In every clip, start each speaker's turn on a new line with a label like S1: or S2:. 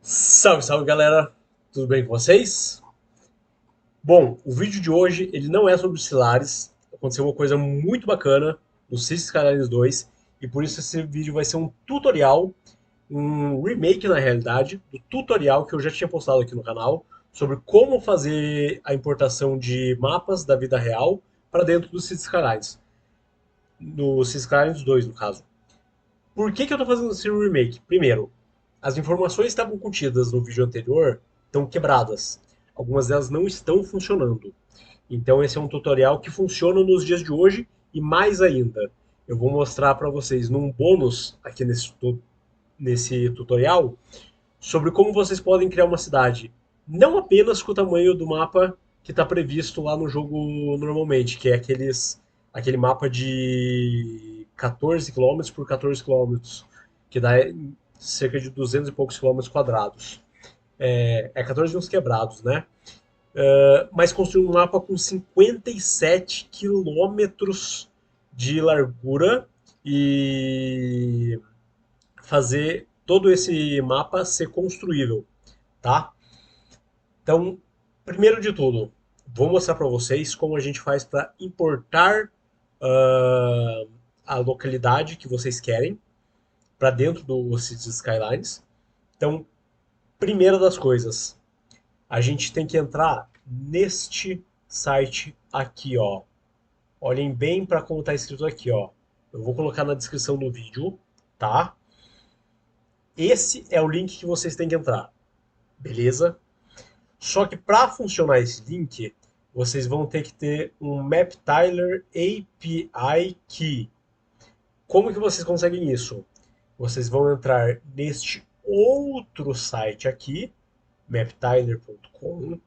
S1: Salve, salve galera, tudo bem com vocês? Bom, o vídeo de hoje ele não é sobre os Stellaris, aconteceu uma coisa muito bacana no Cities Skylines 2 e por isso esse vídeo vai ser um tutorial, um remake na realidade, do tutorial que eu já tinha postado aqui no canal sobre como fazer a importação de mapas da vida real para dentro do Cities Skylines, no Cities Skylines 2 no caso. Por que eu estou fazendo esse remake? Primeiro, as informações que estavam contidas no vídeo anterior estão quebradas. Algumas delas não estão funcionando. Então esse é um tutorial que funciona nos dias de hoje e mais ainda. Eu vou mostrar para vocês num bônus aqui nesse tutorial sobre como vocês podem criar uma cidade não apenas com o tamanho do mapa que está previsto lá no jogo normalmente, que é aquele mapa de 14 quilômetros por 14 quilômetros, que dá cerca de 200 e poucos quilômetros quadrados. É 14 uns quebrados, né? Mas construir um mapa com 57 quilômetros de largura e fazer todo esse mapa ser construível, tá? Então, primeiro de tudo, vou mostrar para vocês como a gente faz para importar uh, a localidade que vocês querem para dentro do Cities Skylines. Então, primeira das coisas, a gente tem que entrar neste site aqui, ó. Olhem bem para como está escrito aqui, ó. Eu vou colocar na descrição do vídeo, tá? Esse é o link que vocês têm que entrar, beleza? Só que para funcionar esse link, vocês vão ter que ter um MapTiler API Key. Como que vocês conseguem isso? Vocês vão entrar neste outro site aqui, maptyler.com,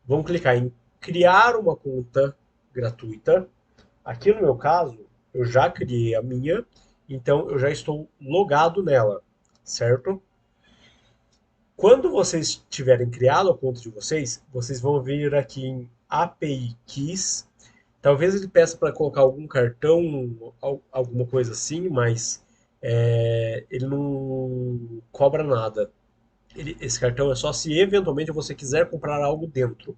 S1: vão clicar em criar uma conta gratuita. Aqui no meu caso, eu já criei a minha, então eu já estou logado nela, certo? Quando vocês tiverem criado a conta de vocês, vocês vão vir aqui em API Keys. Talvez ele peça para colocar algum cartão, alguma coisa assim, mas ele não cobra nada. Esse cartão é só se eventualmente você quiser comprar algo dentro.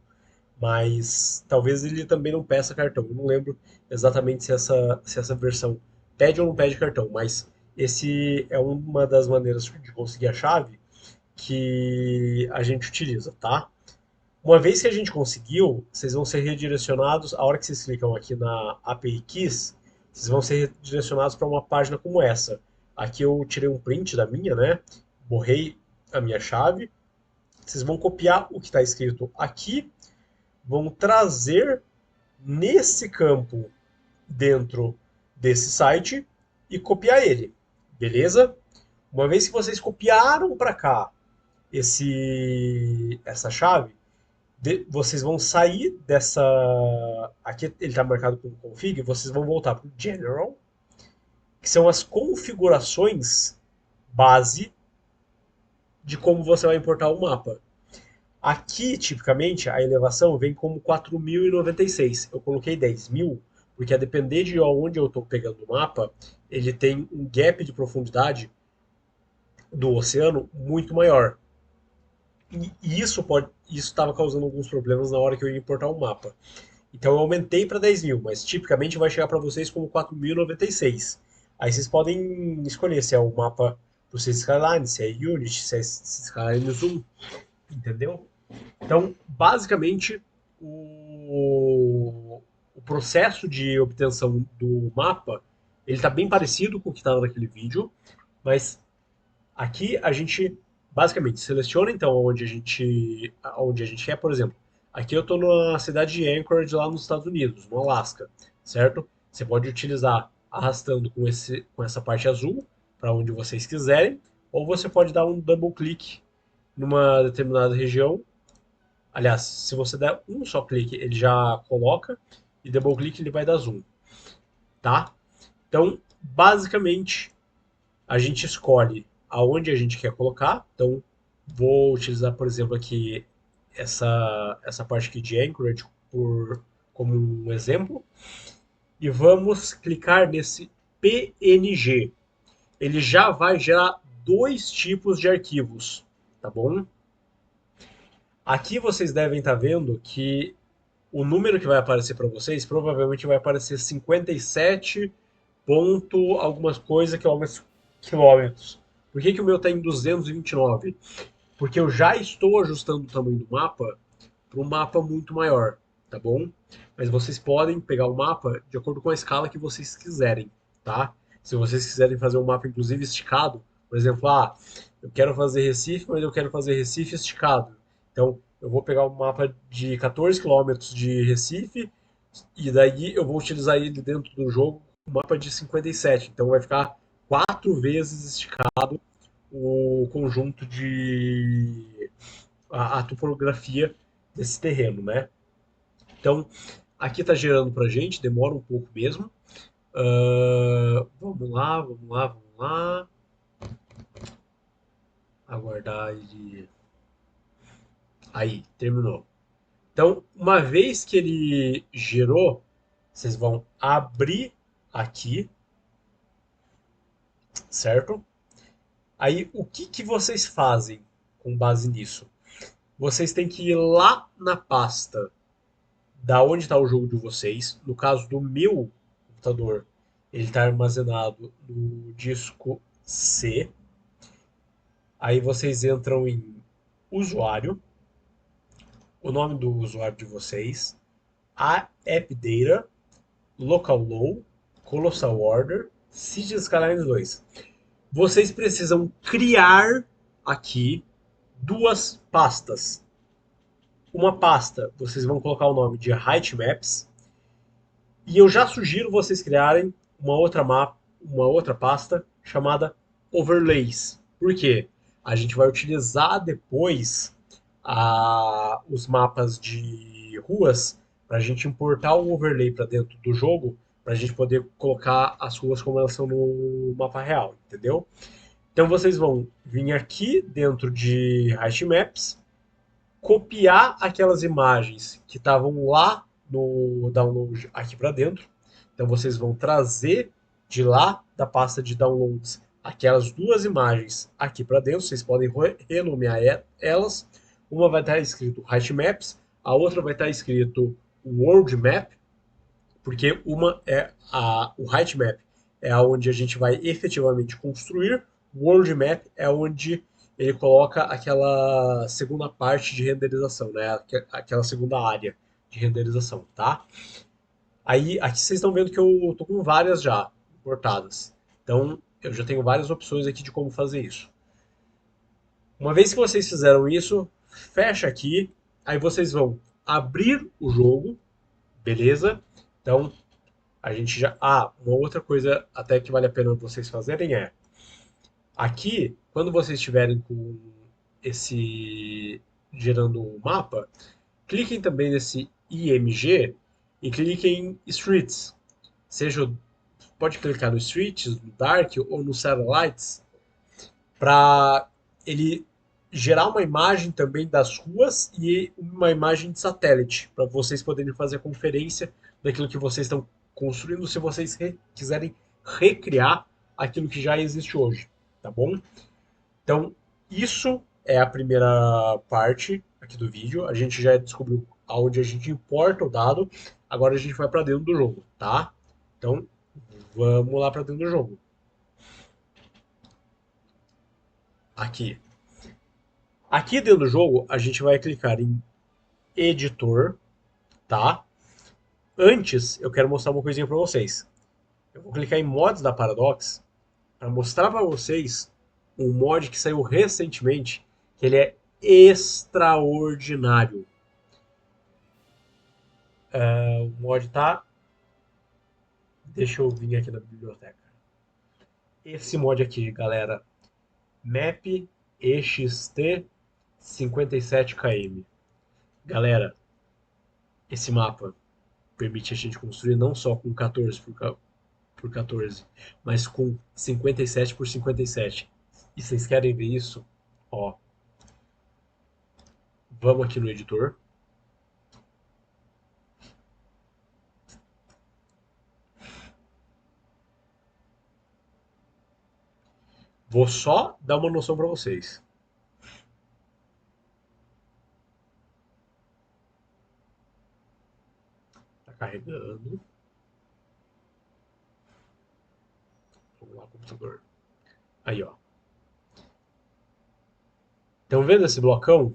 S1: Mas talvez ele também não peça cartão. Eu não lembro exatamente se essa versão pede ou não pede cartão, mas esse é uma das maneiras de conseguir a chave que a gente utiliza, tá? Uma vez que a gente conseguiu, vocês vão ser redirecionados, a hora que vocês clicam aqui na API Keys, vocês vão ser redirecionados para uma página como essa. Aqui eu tirei um print da minha, né? Borrei a minha chave. Vocês vão copiar o que está escrito aqui, vão trazer nesse campo dentro desse site e copiar ele, beleza? Uma vez que vocês copiaram para cá essa chave, vocês vão sair dessa. Aqui ele está marcado com config, vocês vão voltar para o General, que são as configurações base de como você vai importar o mapa. Aqui, tipicamente, a elevação vem como 4.096. Eu coloquei 10.000, porque a depender de onde eu estou pegando o mapa, ele tem um gap de profundidade do oceano muito maior. E isso estava causando alguns problemas na hora que eu ia importar o mapa. Então eu aumentei para 10.000, mas tipicamente vai chegar para vocês como 4.096. Aí vocês podem escolher se é o mapa do Cities Skyline, se é Unity, se é Cities Skyline Zoom, entendeu? Então, basicamente, o processo de obtenção do mapa ele está bem parecido com o que estava naquele vídeo, mas aqui a gente basicamente seleciona então onde a gente quer, por exemplo. Aqui eu estou na cidade de Anchorage, lá nos Estados Unidos, no Alasca, certo? Você pode utilizar arrastando com essa parte azul para onde vocês quiserem, ou você pode dar um double click numa determinada região. Aliás, se você der um só clique, ele já coloca, e double click ele vai dar zoom, tá? Então, basicamente, a gente escolhe aonde a gente quer colocar. Então, vou utilizar, por exemplo, aqui essa parte aqui de Anchorage como um exemplo. E vamos clicar nesse PNG. Ele já vai gerar dois tipos de arquivos. tá bom? Aqui vocês devem estar vendo que o número que vai aparecer para vocês provavelmente vai aparecer 57 ponto algumas coisas quilômetros. Por que, que o meu está em 229? Porque eu já estou ajustando o tamanho do mapa para um mapa muito maior, tá bom? Mas vocês podem pegar o mapa de acordo com a escala que vocês quiserem, tá? Se vocês quiserem fazer um mapa inclusive esticado, por exemplo, eu quero fazer Recife, mas eu quero fazer Recife esticado. Então, eu vou pegar um mapa de 14 quilômetros de Recife e daí eu vou utilizar ele dentro do jogo, um mapa de 57. Então, vai ficar 4 vezes esticado o conjunto de a topografia desse terreno, né? Então, aqui está gerando para a gente, demora um pouco mesmo. Vamos lá, vamos lá, vamos lá. Aguardar ele. Aí, terminou. Então, uma vez que ele gerou, vocês vão abrir aqui, certo? Aí, o que que vocês fazem com base nisso? Vocês têm que ir lá na pasta da onde está o jogo de vocês. No caso do meu computador, ele está armazenado no disco C. Aí vocês entram em usuário, o nome do usuário de vocês, a App Data, Local Low, Colossal Order, Cities Skylines 2. Vocês precisam criar aqui duas pastas. Uma pasta, vocês vão colocar o nome de Height Maps, e eu já sugiro vocês criarem uma outra pasta chamada Overlays. Por quê? A gente vai utilizar depois os mapas de ruas para a gente importar o overlay para dentro do jogo, para a gente poder colocar as ruas como elas são no mapa real, entendeu? Então vocês vão vir aqui dentro de Height Maps, copiar aquelas imagens que estavam lá no download aqui para dentro. Então vocês vão trazer de lá da pasta de downloads aquelas duas imagens aqui para dentro. Vocês podem renomear elas. Uma vai estar escrito Height Maps, a outra vai estar escrito World Map, porque uma é o Height Map é onde a gente vai efetivamente construir, o World Map é onde ele coloca aquela segunda parte de renderização, né? Aquela segunda área de renderização, tá? Aí, aqui vocês estão vendo que eu tô com várias já importadas. Então, eu já tenho várias opções aqui de como fazer isso. Uma vez que vocês fizeram isso, fecha aqui, aí vocês vão abrir o jogo, beleza? Então, a gente já. Uma outra coisa até que vale a pena vocês fazerem é. Aqui, quando vocês estiverem com esse. Gerando o mapa, cliquem também nesse IMG e cliquem em Streets. Seja. Pode clicar no Streets, no Dark ou no Satellites, para ele gerar uma imagem também das ruas e uma imagem de satélite, para vocês poderem fazer a conferência daquilo que vocês estão construindo, se vocês quiserem recriar aquilo que já existe hoje, tá bom? Então, isso é a primeira parte aqui do vídeo. A gente já descobriu aonde a gente importa o dado. Agora a gente vai para dentro do jogo, tá? Então, vamos lá para dentro do jogo. Aqui. Aqui dentro do jogo, a gente vai clicar em editor, tá? Antes, eu quero mostrar uma coisinha para vocês. Eu vou clicar em mods da Paradox para mostrar para vocês um mod que saiu recentemente, que ele é extraordinário. O mod tá. Deixa eu vir aqui na biblioteca. Esse mod aqui, galera, Map EXT 57km. Galera, esse mapa permite a gente construir não só com 14 por 14, mas com 57 por 57. E vocês querem ver isso? Ó, vamos aqui no editor. Vou só dar uma noção para vocês. Carregando. Vamos lá, computador. Aí, ó. Estão vendo esse blocão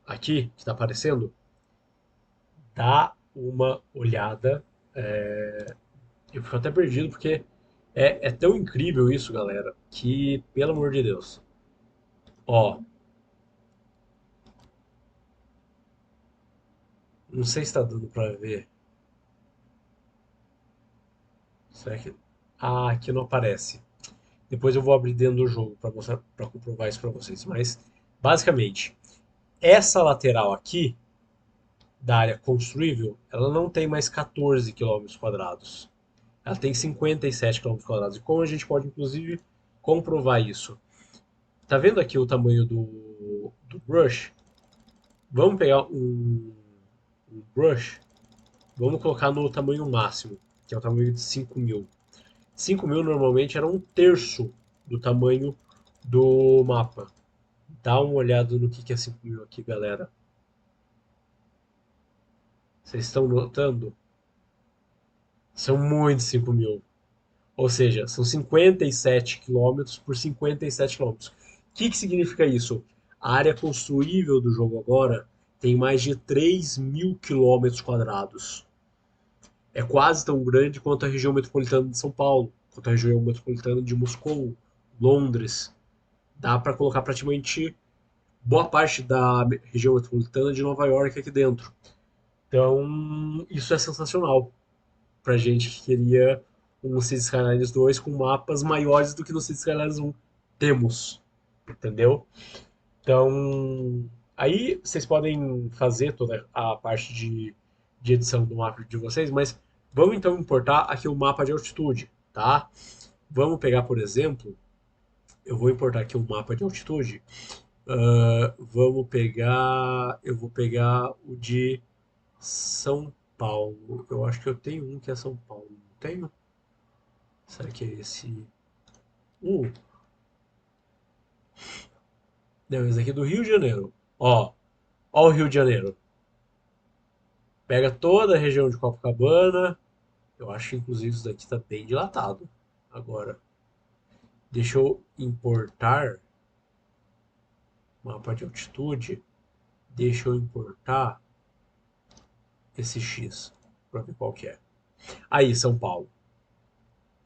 S1: aqui que está aparecendo? Dá uma olhada. Eu fico até perdido porque é tão incrível isso, galera, que, pelo amor de Deus. Ó, não sei se está dando para ver. Será que. Ah, aqui não aparece. Depois eu vou abrir dentro do jogo para mostrar, para comprovar isso para vocês. Mas, basicamente, essa lateral aqui da área construível, ela não tem mais 14 quilômetros quadrados. Ela tem 57 quilômetros quadrados. E como a gente pode, inclusive, comprovar isso? Tá vendo aqui o tamanho do brush? Vamos pegar um brush, vamos colocar no tamanho máximo, que é o tamanho de 5.000. 5.000 normalmente era um terço do tamanho do mapa. Dá uma olhada no que é 5.000 aqui, galera. Vocês estão notando? São muitos 5.000. Ou seja, são 57 quilômetros por 57 quilômetros. O que significa isso? A área construível do jogo agora tem mais de 3.000 quilômetros quadrados. É quase tão grande quanto a região metropolitana de São Paulo, quanto a região metropolitana de Moscou, Londres. Dá para colocar praticamente boa parte da região metropolitana de Nova York aqui dentro. Então, isso é sensacional pra gente que queria um Cities Skylines 2 com mapas maiores do que no Cities Skylines 1 temos, entendeu? Então, aí vocês podem fazer toda a parte de edição do mapa de vocês, mas vamos então importar aqui o mapa de altitude, tá? Vamos pegar, por exemplo, eu vou importar aqui um mapa de altitude. Eu vou pegar o de São Paulo. Eu acho que eu tenho um que é São Paulo. Não tenho? Será que é esse? Uh, não, esse aqui é do Rio de Janeiro. Ó o Rio de Janeiro. Pega toda a região de Copacabana. Eu acho que inclusive isso daqui está bem dilatado. Agora, deixa eu importar mapa de altitude. Deixa eu importar esse X para ver qual que é. Aí, São Paulo.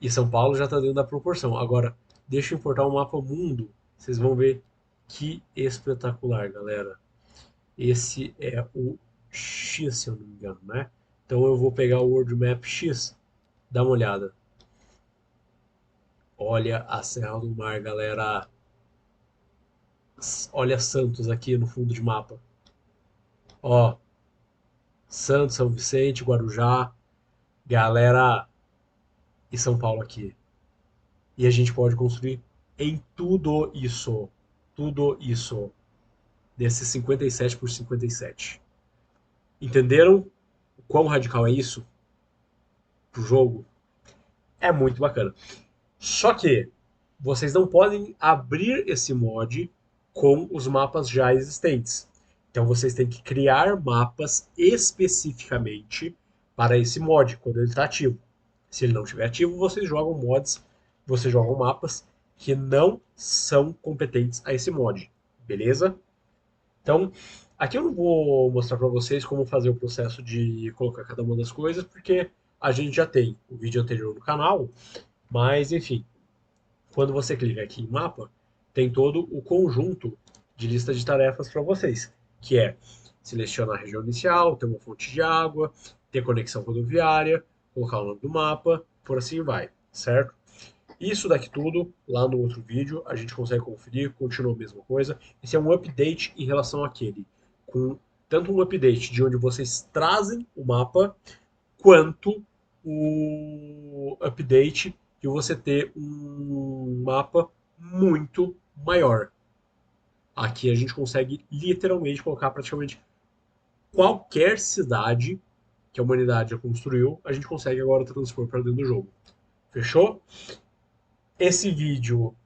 S1: E São Paulo já está dentro da proporção. Agora, deixa eu importar um mapa mundo. Vocês vão ver que espetacular, galera. Esse é o X, se eu não me engano, né? Então eu vou pegar o World Map X, dá uma olhada. Olha a Serra do Mar, galera. Olha Santos aqui no fundo de mapa. Ó, Santos, São Vicente, Guarujá, galera, e São Paulo aqui. E a gente pode construir em tudo isso, desses 57 por 57. Entenderam o quão radical é isso pro jogo? É muito bacana. Só que vocês não podem abrir esse mod com os mapas já existentes. Então vocês têm que criar mapas especificamente para esse mod quando ele está ativo. Se ele não estiver ativo, vocês jogam mods, vocês jogam mapas que não são competentes a esse mod, beleza? Então, aqui eu não vou mostrar para vocês como fazer o processo de colocar cada uma das coisas, porque a gente já tem o vídeo anterior no canal, mas enfim, quando você clica aqui em mapa, tem todo o conjunto de lista de tarefas para vocês, que é selecionar a região inicial, ter uma fonte de água, ter conexão rodoviária, colocar o nome do mapa, por assim vai, certo? Isso daqui tudo, lá no outro vídeo, a gente consegue conferir, continua a mesma coisa. Esse é um update em relação àquele, com tanto um update de onde vocês trazem o mapa, quanto o update de você ter um mapa muito maior. Aqui a gente consegue literalmente colocar praticamente qualquer cidade que a humanidade já construiu, a gente consegue agora transpor para dentro do jogo. Fechou? Esse vídeo.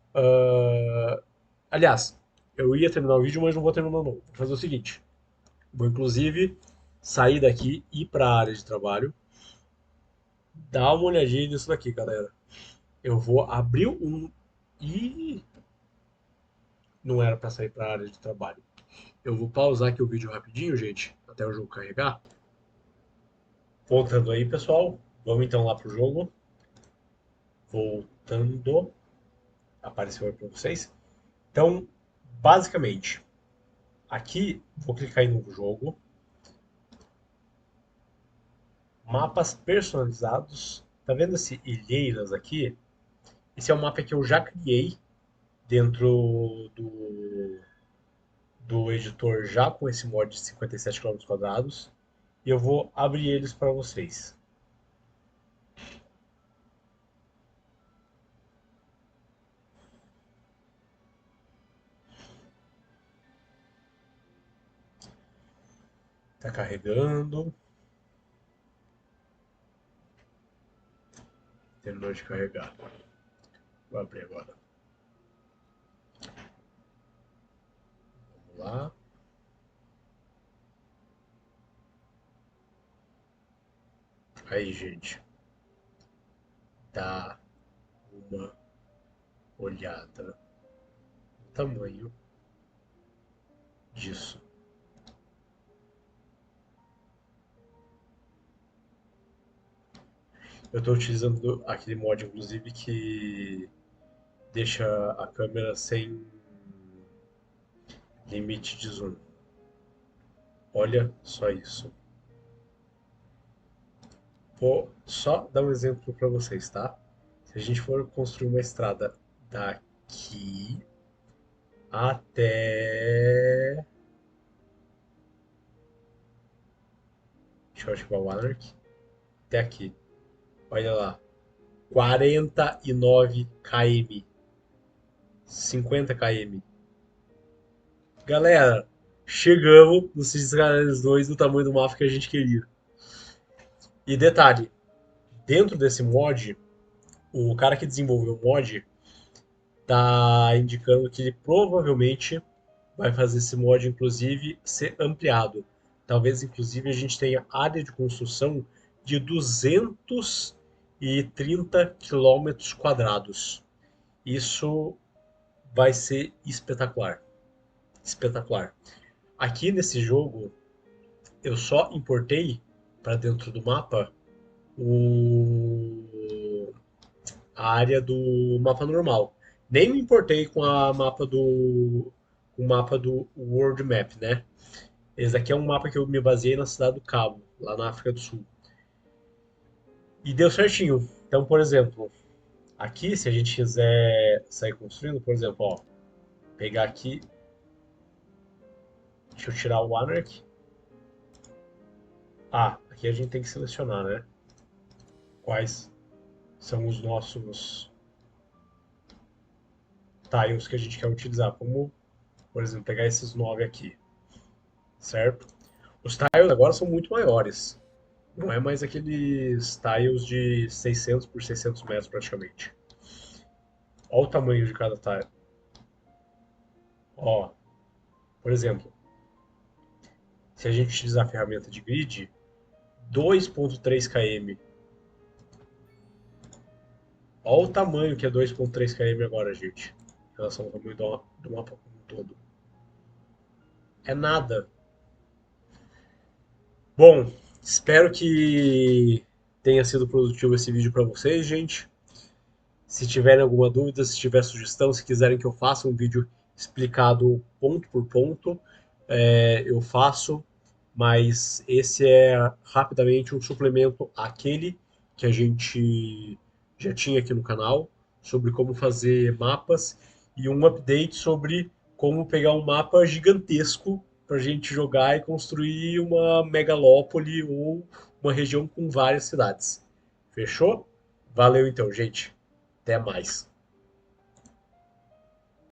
S1: Aliás, eu ia terminar o vídeo, mas não vou terminar não. Vou fazer o seguinte. Vou inclusive sair daqui e ir para a área de trabalho. Dá uma olhadinha nisso daqui, galera. Eu vou abrir um e não era para sair para a área de trabalho. Eu vou pausar aqui o vídeo rapidinho, gente, até o jogo carregar. Voltando aí, pessoal. Vamos então lá pro jogo. Voltando. Apareceu aí para vocês. Então, basicamente, aqui vou clicar em novo jogo. Mapas personalizados. Tá vendo esse ilheiras aqui? Esse é um mapa que eu já criei dentro do editor já com esse mod de 57 km quadrados. E eu vou abrir eles para vocês. Tá carregando. Terminou de carregar. Vou abrir agora. Vamos lá. Aí, gente. Dá uma olhada no tamanho disso. Eu estou utilizando aquele mod, inclusive, que deixa a câmera sem limite de zoom. Olha só isso. Vou só dar um exemplo para vocês, tá? Se a gente for construir uma estrada daqui até. Deixa eu ativar o Anarch. Até aqui. Olha lá. 49 km. 50 km. Galera, chegamos no Cities Skylines 2 do tamanho do mapa que a gente queria. E detalhe, dentro desse mod, o cara que desenvolveu o mod tá indicando que ele provavelmente vai fazer esse mod, inclusive, ser ampliado. Talvez, inclusive, a gente tenha área de construção de 230 quilômetros quadrados. Isso vai ser espetacular. Espetacular. Aqui nesse jogo, eu só importei para dentro do mapa o a área do mapa normal. Nem me importei com a mapa do o mapa do World Map, né? Esse aqui é um mapa que eu me baseei na cidade do Cabo, lá na África do Sul. E deu certinho. Então, por exemplo, aqui se a gente quiser sair construindo, por exemplo, ó, pegar aqui, deixa eu tirar o Anarch. Ah, aqui a gente tem que selecionar, né? Quais são os nossos tiles que a gente quer utilizar, como, por exemplo, pegar esses 9 aqui, certo? Os tiles agora são muito maiores. Não é mais aqueles tiles de 600 por 600 metros praticamente. Olha o tamanho de cada tile. Ó, por exemplo, se a gente utilizar a ferramenta de grid, 2.3 km. Olha o tamanho que é 2.3 km agora, gente, em relação ao tamanho do mapa como um todo. É nada. Bom, espero que tenha sido produtivo esse vídeo para vocês, gente. Se tiverem alguma dúvida, se tiver sugestão, se quiserem que eu faça um vídeo explicado ponto por ponto, eu faço, mas esse é rapidamente um suplemento àquele que a gente já tinha aqui no canal, sobre como fazer mapas, e um update sobre como pegar um mapa gigantesco para a gente jogar e construir uma megalópole ou uma região com várias cidades. Fechou? Valeu então, gente. Até mais.